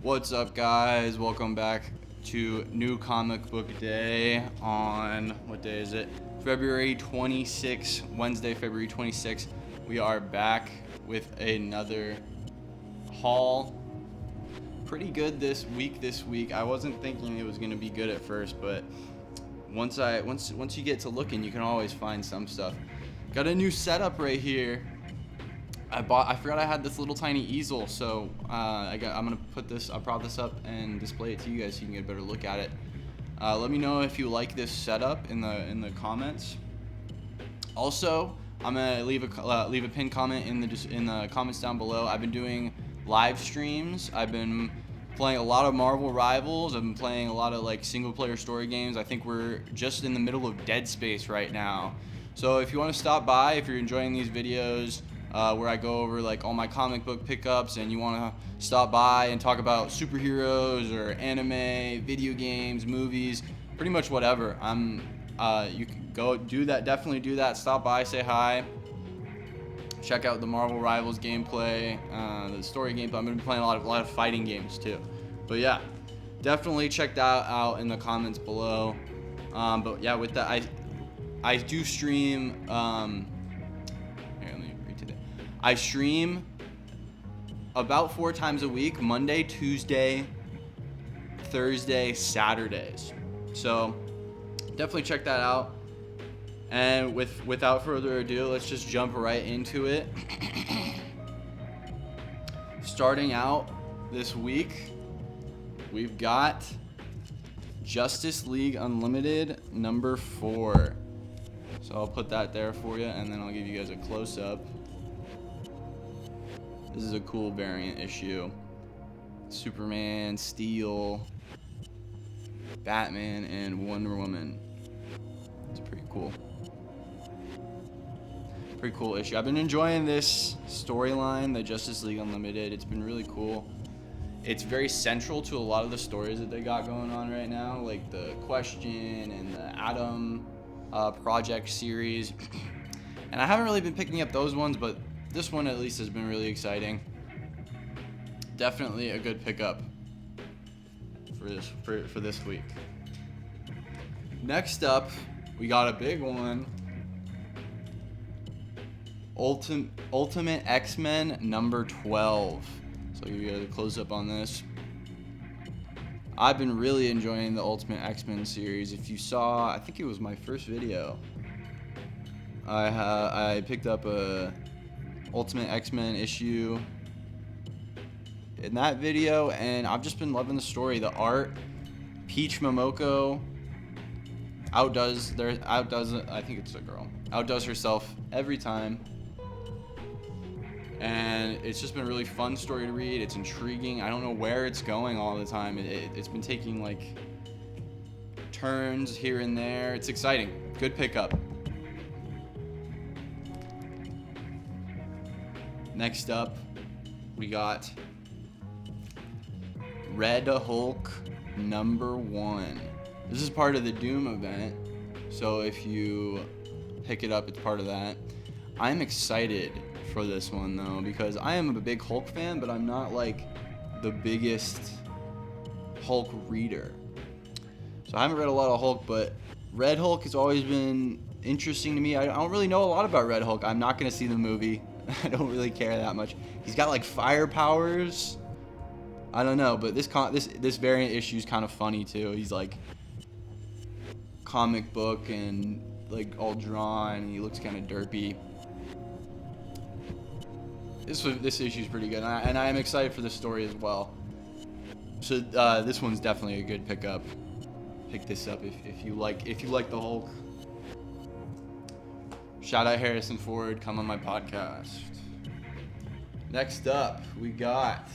What's up, guys? Welcome back to New Comic Book Day on, what day is it? February 26th, Wednesday, February 26th. We are back with another haul. Pretty good this week. I wasn't thinking it was going to be good at first, but once you get to looking, you can always find some stuff. Got a new setup right here. I forgot I had this little tiny easel, so I'm gonna I'll prop this up and display it to you guys so you can get a better look at it. Let me know if you like this setup in the comments. Also, I'm gonna leave a pinned comment in the comments down below. I've been doing live streams. I've been playing a lot of Marvel Rivals. I've been playing a lot of like single player story games. I think we're just in the middle of Dead Space right now. So if you want to stop by, if you're enjoying these videos, where I go over like all my comic book pickups, and you want to stop by and talk about superheroes or anime, video games, movies, pretty much whatever. You can go do that. Definitely do that. Stop by, say hi. Check out the Marvel Rivals gameplay, the story gameplay. I'm gonna be playing a lot of fighting games too. But yeah, definitely check that out in the comments below. But yeah, with that, I do stream. I stream about 4 times a week: Monday, Tuesday, Thursday, Saturdays. So definitely check that out. And without further ado, let's just jump right into it. Starting out this week, we've got Justice League Unlimited number 4. So I'll put that there for you, and then I'll give you guys a close-up. This is a cool variant issue. Superman, Steel, Batman, and Wonder Woman. It's pretty cool. Pretty cool issue. I've been enjoying this storyline, the Justice League Unlimited. It's been really cool. It's very central to a lot of the stories that they got going on right now, like the Question and the Atom Project series. And I haven't really been picking up those ones, but this one at least has been really exciting. Definitely a good pickup for this week. Next up, we got a big one. Ultimate X-Men number 12. So I'll give you a close up on this. I've been really enjoying the Ultimate X-Men series. If you saw, I think it was my first video, I picked up a Ultimate X-Men issue in that video, and I've just been loving the story, the art. Peach Momoko outdoes, I think it's a girl, outdoes herself every time, and it's just been a really fun story to read. It's intriguing. I don't know where it's going all the time. It's been taking like turns here and there. It's exciting. Good pickup. Next up, we got Red Hulk number 1. This is part of the Doom event, so if you pick it up, it's part of that. I'm excited for this one though, because I am a big Hulk fan, but I'm not like the biggest Hulk reader. So I haven't read a lot of Hulk, but Red Hulk has always been interesting to me. I don't really know a lot about Red Hulk. I'm not going to see the movie. I don't really care that much. He's got like fire powers. I don't know, but this variant issue is kind of funny too. He's like comic book and like all drawn, and he looks kind of derpy. This issue is pretty good, and I am excited for the story as well. So this one's definitely a good pickup. Pick this up if you like the Hulk. Shout out Harrison Ford, come on my podcast. Next up, we got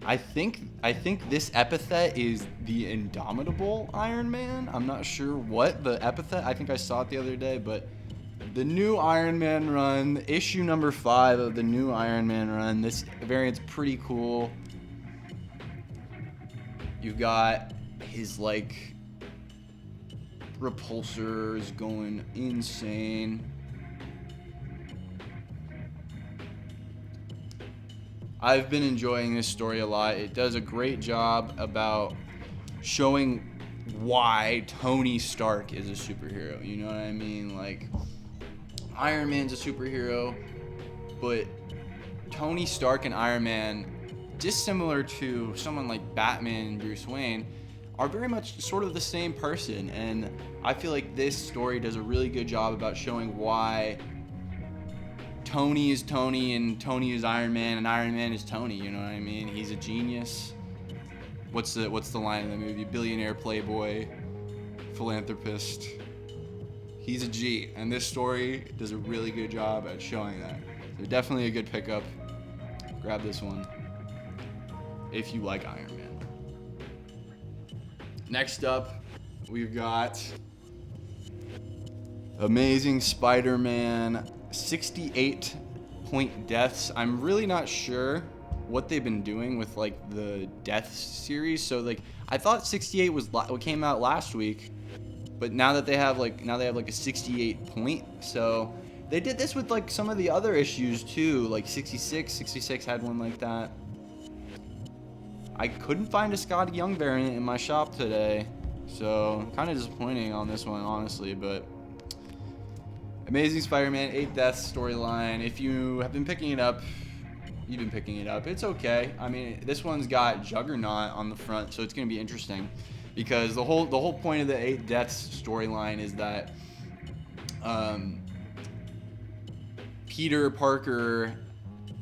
I think this epithet is the Indomitable Iron Man. I'm not sure what the epithet. I think I saw it the other day, but the new Iron Man run, issue number 5 of the new Iron Man run. This variant's pretty cool. You've got his like repulsors going insane. I've been enjoying this story a lot. It does a great job about showing why Tony Stark is a superhero. You know what I mean? Like, Iron Man's a superhero, but Tony Stark and Iron Man, dissimilar to someone like Batman and Bruce Wayne, are very much sort of the same person. And I feel like this story does a really good job about showing why Tony is Tony and Tony is Iron Man and Iron Man is Tony. You know what I mean? He's a genius. What's the line in the movie? Billionaire, playboy, philanthropist. He's a G, and this story does a really good job at showing that. So definitely a good pickup. Grab this one if you like Iron Man. Next up, we've got Amazing Spider-Man 68-point deaths. I'm really not sure what they've been doing with like the death series. So like I thought 68 was what came out last week, but now they have like a 68 point. So they did this with like some of the other issues too, like 66 had one like that. I couldn't find a Scotty Young variant in my shop today, so kind of disappointing on this one, honestly. But Amazing Spider-Man 8 Deaths storyline. If you have been picking it up, you've been picking it up. It's okay. I mean, this one's got Juggernaut on the front, so it's gonna be interesting, because the whole point of the 8 Deaths storyline is that Peter Parker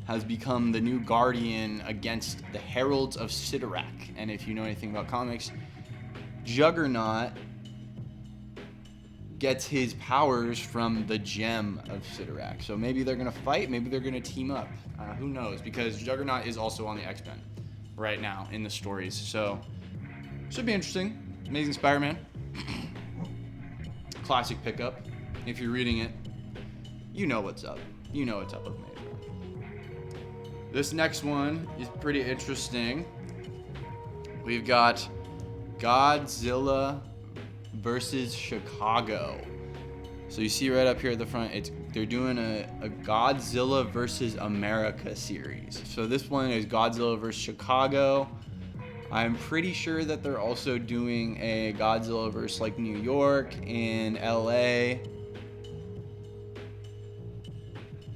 has become the new guardian against the Heralds of Sidorak. And if you know anything about comics, Juggernaut gets his powers from the gem of Sidorak. So maybe they're gonna fight, maybe they're gonna team up. Who knows? Because Juggernaut is also on the X-Men right now in the stories. So should be interesting. Amazing Spider-Man. Classic pickup. If you're reading it, you know what's up. You know what's up with me. This next one is pretty interesting. We've got Godzilla versus Chicago. So you see right up here at the front, they're doing a Godzilla versus America series. So this one is Godzilla versus Chicago. I'm pretty sure that they're also doing a Godzilla versus like New York and LA.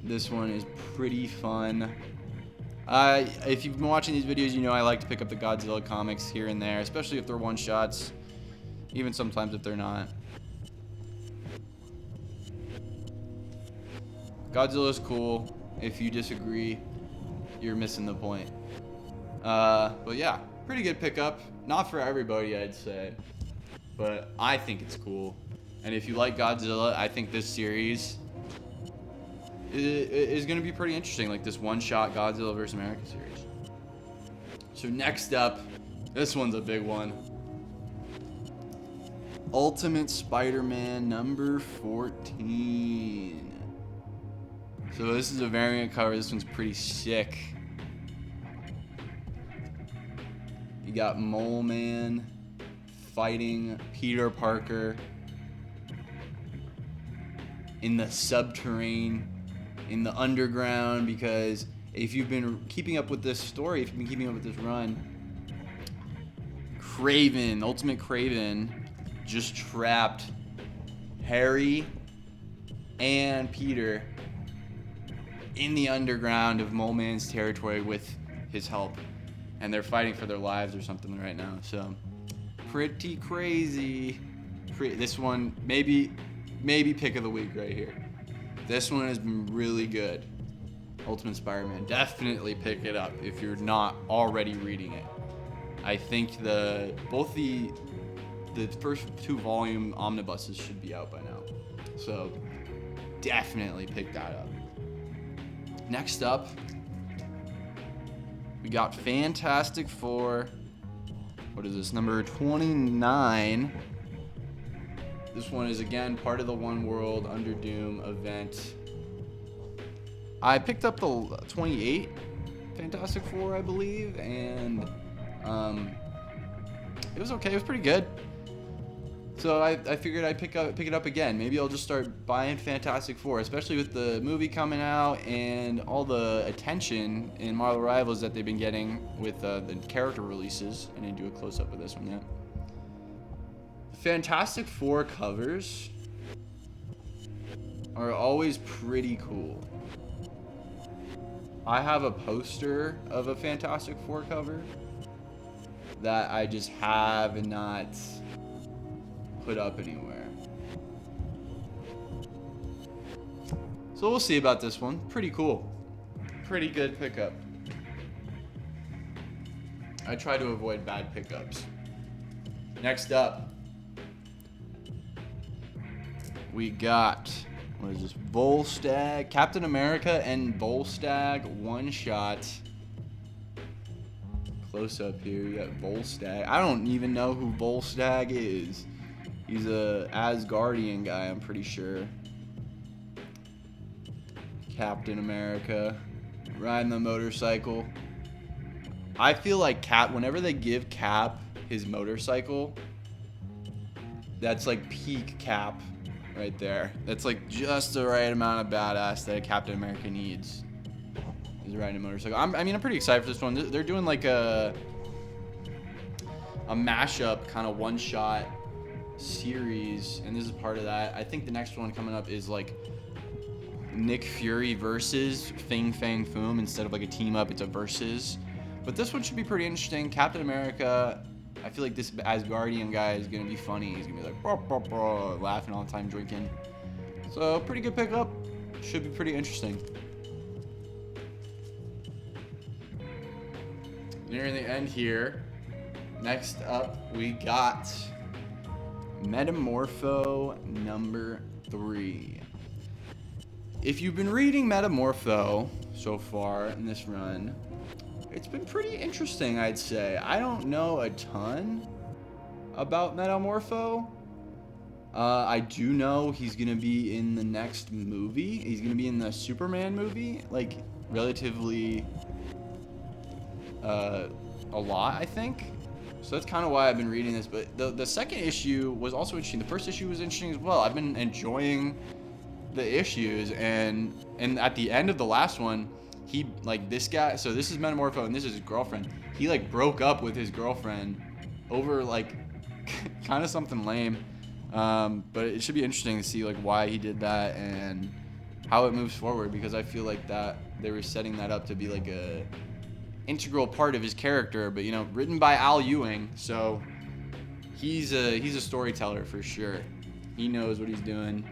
This one is pretty fun. If you've been watching these videos, you know I like to pick up the Godzilla comics here and there, especially if they're one-shots, even sometimes if they're not. Godzilla's cool. If you disagree, you're missing the point. But yeah, pretty good pickup. Not for everybody, I'd say, but I think it's cool. And if you like Godzilla, I think this series is going to be pretty interesting, like this one-shot Godzilla vs. America series. So next up, this one's a big one. Ultimate Spider-Man number 14. So this is a variant cover. This one's pretty sick. You got Mole Man fighting Peter Parker in the subterranean, in the underground, because if you've been keeping up with this story, if you've been keeping up with this run, Kraven, Ultimate Kraven, just trapped Harry and Peter in the underground of Mole Man's territory with his help, and they're fighting for their lives or something right now. So pretty crazy. This one maybe pick of the week right here. This one has been really good. Ultimate Spider-Man. Definitely pick it up if you're not already reading it. I think both the first 2 volume omnibuses should be out by now. So definitely pick that up. Next up, we got Fantastic Four. What is this? Number 29. This one is again part of the One World Under Doom event. I picked up the 28 Fantastic Four, I believe, and it was okay. It was pretty good. So I figured I'd pick it up again. Maybe I'll just start buying Fantastic Four, especially with the movie coming out and all the attention in Marvel Rivals that they've been getting with the character releases. I didn't do a close-up of this one yet. The Fantastic Four covers are always pretty cool. I have a poster of a Fantastic Four cover that I just have not put up anywhere. So we'll see about this one. Pretty cool. Pretty good pickup. I try to avoid bad pickups. Next up, we got, what is this? Volstagg, Captain America and Volstagg one shot. Close up here, you got Volstagg. I don't even know who Volstagg is. He's a Asgardian guy, I'm pretty sure. Captain America, riding the motorcycle. I feel like Cap, whenever they give Cap his motorcycle, that's like peak Cap right there. That's like just the right amount of badass that a Captain America needs. He's riding a motorcycle. I'm pretty excited for this one. They're doing like a mashup kind of one-shot series, and this is part of that. I think the next one coming up is like Nick Fury versus Fing Fang Foom. Instead of like a team up, it's a versus. But this one should be pretty interesting. Captain America, I feel like this Asgardian guy is gonna be funny. He's gonna be like blah, blah, blah, laughing all the time, drinking. So pretty good pickup. Should be pretty interesting. Nearing the end here. Next up, we got Metamorpho number 3. If you've been reading Metamorpho so far in this run, it's been pretty interesting, I'd say. I don't know a ton about Metamorpho. I do know he's gonna be in the next movie. He's gonna be in the Superman movie, like relatively a lot, I think. So that's kind of why I've been reading this. But the second issue was also interesting. The first issue was interesting as well. I've been enjoying the issues, and at the end of the last one, he, like, this guy, so this is Metamorpho and this is his girlfriend. He like broke up with his girlfriend over like kind of something lame. But it should be interesting to see like why he did that and how it moves forward, because I feel like that they were setting that up to be like a integral part of his character, but you know, written by Al Ewing, so he's a storyteller for sure. He knows what he's doing,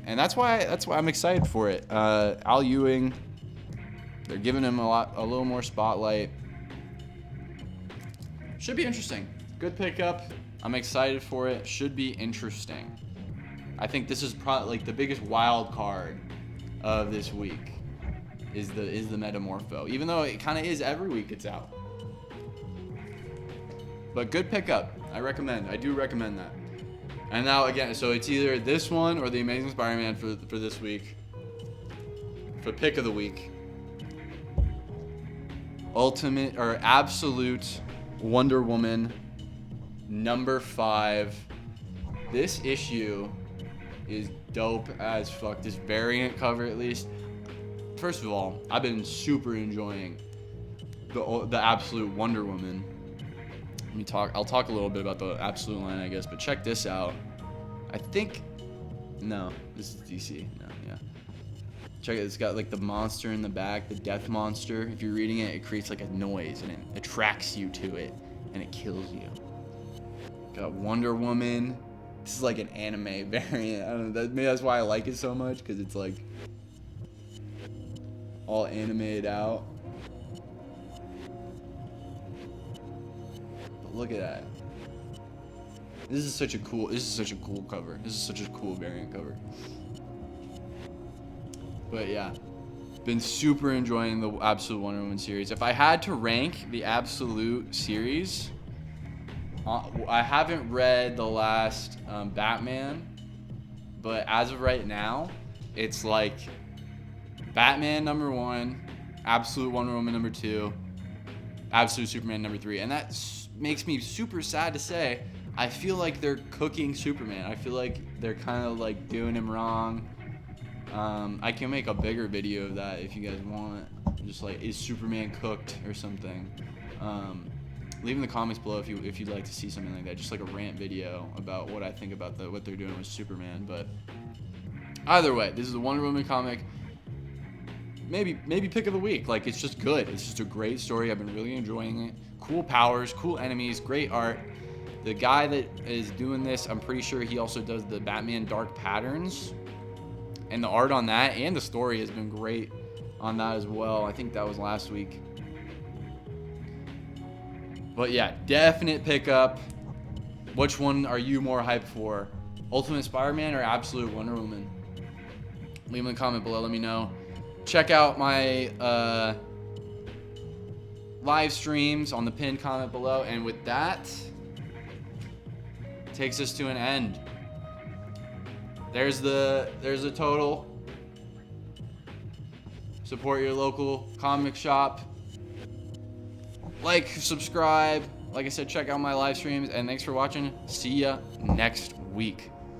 and that's why I'm excited for it. Al Ewing, they're giving him a little more spotlight. Should be interesting. Good pickup. I'm excited for it. Should be interesting. I think this is probably like the biggest wild card of this week. Is the Metamorpho, even though it kind of is every week it's out. But good pickup. I do recommend that. And now again, so it's either this one or the Amazing Spider-Man for this week. For pick of the week. Ultimate or Absolute Wonder Woman number 5. This issue is dope as fuck. This variant cover, at least. First of all, I've been super enjoying the Absolute Wonder Woman. I'll talk a little bit about the Absolute line, I guess, but check this out. No, this is DC. No, yeah. Check it, it's got like the monster in the back, the death monster. If you're reading it, it creates like a noise and it attracts you to it and it kills you. Got Wonder Woman. This is like an anime variant. I don't know, maybe that's why I like it so much, because it's like all animated out. But look at that. This is such a cool cover. This is such a cool variant cover. But yeah, been super enjoying the Absolute Wonder Woman series. If I had to rank the Absolute series, I haven't read the last Batman, but as of right now, it's like Batman number 1, Absolute Wonder Woman number 2, Absolute Superman number 3. And that makes me super sad to say, I feel like they're cooking Superman. I feel like they're kind of like doing him wrong. I can make a bigger video of that if you guys want. Just like, is Superman cooked or something? Leave in the comments below if you'd like to see something like that. Just like a rant video about what I think about what they're doing with Superman. But either way, this is a Wonder Woman comic. Maybe pick of the week. Like, it's just good. It's just a great story. I've been really enjoying it. Cool powers, cool enemies, great art. The guy that is doing this, I'm pretty sure he also does the Batman Dark Patterns. And the art on that and the story has been great on that as well. I think that was last week. But yeah, definite pickup. Which one are you more hyped for? Ultimate Spider-Man or Absolute Wonder Woman? Leave in the comment below, let me know. Check out my live streams on the pinned comment below. And with that, takes us to an end. There's the total. Support your local comic shop. Like, subscribe. Like I said, check out my live streams. And thanks for watching. See ya next week.